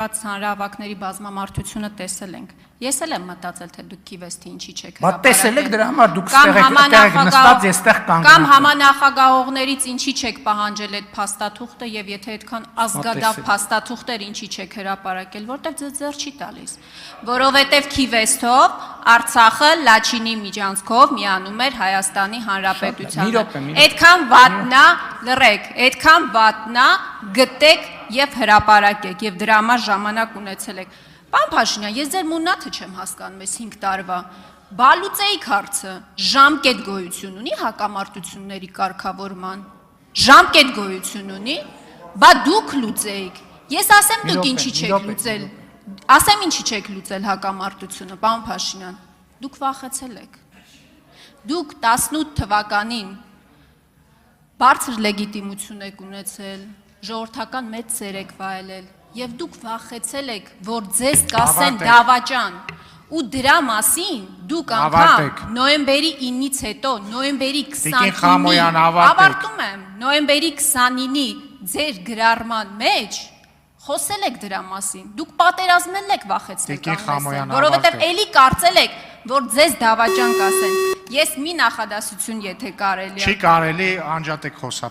Հանրահավաքների բազմամարդությունը տեսել ենք։ Ես էլ եմ մտածել, թե դուք Քիվեստի ինչի չեք հրապարակել։ Տեսել եք դրա համար դուք ստեղ նստած ես ստեղ կանգնած։ Կամ համանախագահողներից ինչի չեք պահանջել այդ փաստաթուղթը եւ եթե այդքան ազգադավ փաստաթուղթ էր ինչի չեք հրապարակել, որտեղ ձեր չի տալիս։ Որովհետեւ Քիվեստով Արցախը Լաչինի միջանցքով միանում էր Հայաստանի Հանրապետությանը։ Այդքան վատնա, լռեք, այդքան վատնա գտեք եւ հրապարակեք եւ դրա համար ժամանակ ունեցել եք։ Պարոն Փաշինյան, ես ձեր մուննաթը չեմ հասկանում այս 5 տարվա։ Բալուծեիք հարցը ժամկետ գոյություն ունի հակամարտությունների կարգավորման։ Ժամկետ գոյություն ունի, բա դուք լուծեիք։ Ես ասեմ դուք ինչի չեք լուծել։ Ասեմ ինչի չեք լուծել հակամարտությունը, պարոն Փաշինյան։ Դուք վախեցել եք։ Դուք 18 թվականին բարձր լեգիտիմություն եք ունեցել, ժողովրդական մեծ սեր եք վայելել եւ դուք վախեցել եք, որ ձեզ կասեն դավաճան ու դրա մասին դուք անգամ նոյեմբերի 9-ից հետո նոյեմբերի 29-ին ավարտում եմ նոյեմբերի 29-ի ձեր գրառման մեջ խոսել եք դրա մասին դուք պատերազմել եք վախեցնել որովհետեւ էլի կարծել եք որ ձեզ դավաճան կասեն ես մի նախադասություն եթե կարելի է չի կարելի անջատեք խոսա